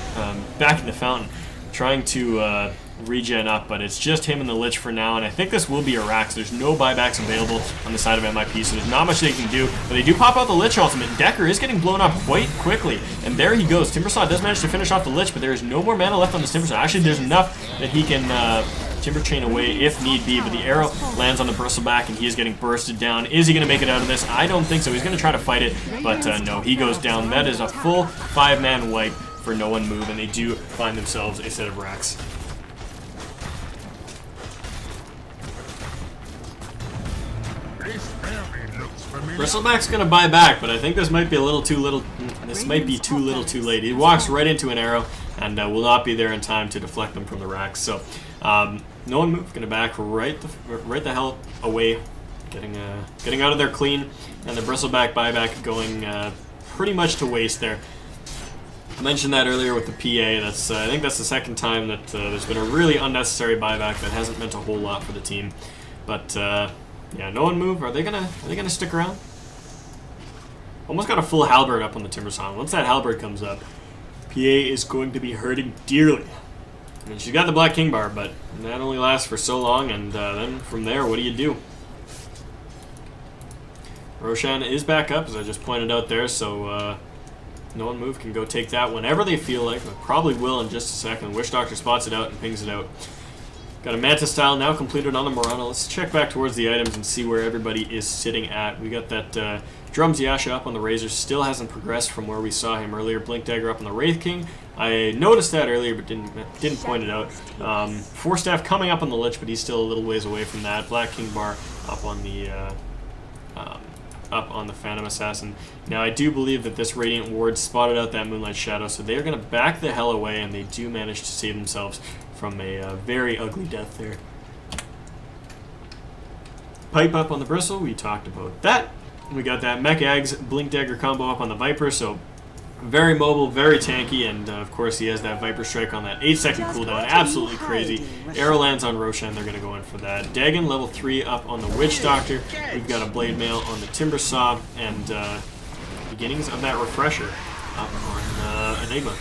back in the fountain, trying to regen up, but it's just him and the Lich for now, and I think this will be a Rax. There's no buybacks available on the side of MIP, so there's not much they can do, but they do pop out the Lich ultimate. Decker is getting blown up quite quickly, and there he goes. Timbersaw does manage to finish off the Lich, but there is no more mana left on this Timbersaw. Actually, there's enough that he can Timber Chain away if need be, but the arrow lands on the Bristleback, and he is getting bursted down. Is he going to make it out of this? I don't think so. He's going to try to fight it, but no, he goes down. That is a full 5-man wipe for No One Move, and they do find themselves a set of racks. Bristleback's gonna buy back, but I think this might be a little too little. This might be too little, too late. He walks right into an arrow, and will not be there in time to deflect them from the racks. So, No One Move gonna back right the hell away, getting out of there clean, and the Bristleback buyback going pretty much to waste there. I mentioned that earlier with the PA. That's I think that's the second time that there's been a really unnecessary buyback that hasn't meant a whole lot for the team. But yeah, No One Move. Are they gonna stick around? Almost got a full halberd up on the Timbersaw. Once that halberd comes up, PA is going to be hurting dearly. I mean, she's got the Black King bar, but that only lasts for so long, and then from there, what do you do? Roshan is back up, as I just pointed out there, so No One Move can go take that whenever they feel like. They probably will in just a second. Wish Doctor spots it out and pings it out. Got a Manta style now completed on the Miranas. Let's check back towards the items and see where everybody is sitting at. We got that Drums Yasha up on the Razor. Still hasn't progressed from where we saw him earlier. Blink Dagger up on the Wraith King. I noticed that earlier but didn't point it out. Force Staff coming up on the Lich, but he's still a little ways away from that. Black King bar up on the Phantom Assassin. Now I do believe that this Radiant Ward spotted out that Moonlight Shadow, so they are going to back the hell away, and they do manage to save themselves from a very ugly death there. Pipe up on the Bristle, we talked about that. We got that Mech Eggs Blink Dagger combo up on the Viper, so very mobile, very tanky, and of course he has that Viper Strike on that 8-second cooldown. Absolutely crazy. Arrow lands on Roshan, they're going to go in for that. Dagon level 3 up on the Witch Doctor. We've got a Blade Mail on the Timbersaw, and beginnings of that Refresher up on Enigma.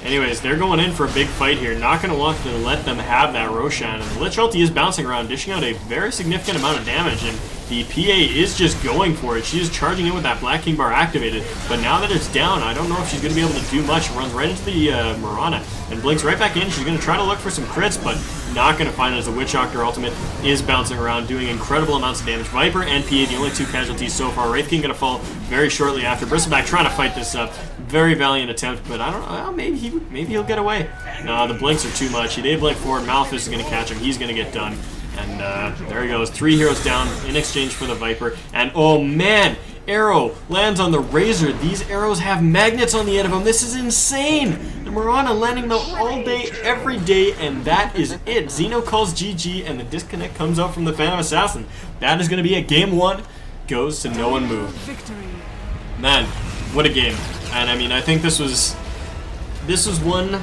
Anyways, they're going in for a big fight here. Not going to want to let them have that Roshan. And the Lich ulti is bouncing around, dishing out a very significant amount of damage. And the PA is just going for it. She's charging in with that Black King bar activated. But now that it's down, I don't know if she's going to be able to do much. Runs right into the Mirana and blinks right back in. She's going to try to look for some crits, but not going to find it as the Witch Doctor ultimate is bouncing around, doing incredible amounts of damage. Viper and PA, the only two casualties so far. Wraith King going to fall very shortly after. Bristleback trying to fight this up. Very valiant attempt, but I don't know. Maybe he'll get away. No, the blinks are too much. He did blink forward. Malefice is going to catch him. He's going to get done. And there he goes. 3 heroes down in exchange for the Viper. And oh man, arrow lands on the Razor. These arrows have magnets on the end of them. This is insane. The Mirana landing them all day, every day, and that is it. Xeno calls GG, and the disconnect comes out from the Phantom Assassin. That is going to be it. Game 1 goes to No One Move. Man, what a game. And I mean, I think this was one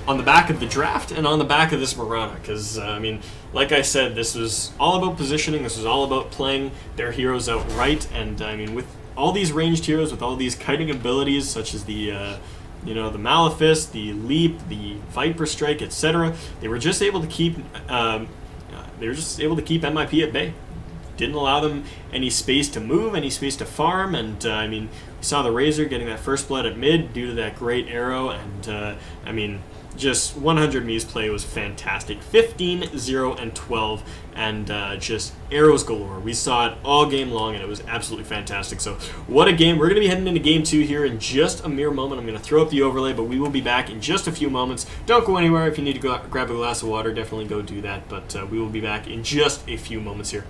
on the back of the draft and on the back of this Mirana, because I mean, like I said, this was all about positioning. This was all about playing their heroes out right, and I mean, with all these ranged heroes, with all these kiting abilities, such as the the Malefice, the Leap, the Viper Strike, etc., they were just able to keep MIP at bay. Didn't allow them any space to move, any space to farm, and I mean, we saw the Razor getting that first blood at mid due to that great arrow, and I mean, just 100 Mii's play was fantastic. 15, 0, and 12, and just arrows galore. We saw it all game long, and it was absolutely fantastic. So, what a game. We're going to be heading into Game 2 here in just a mere moment. I'm going to throw up the overlay, but we will be back in just a few moments. Don't go anywhere. If you need to go grab a glass of water, definitely go do that, but we will be back in just a few moments here.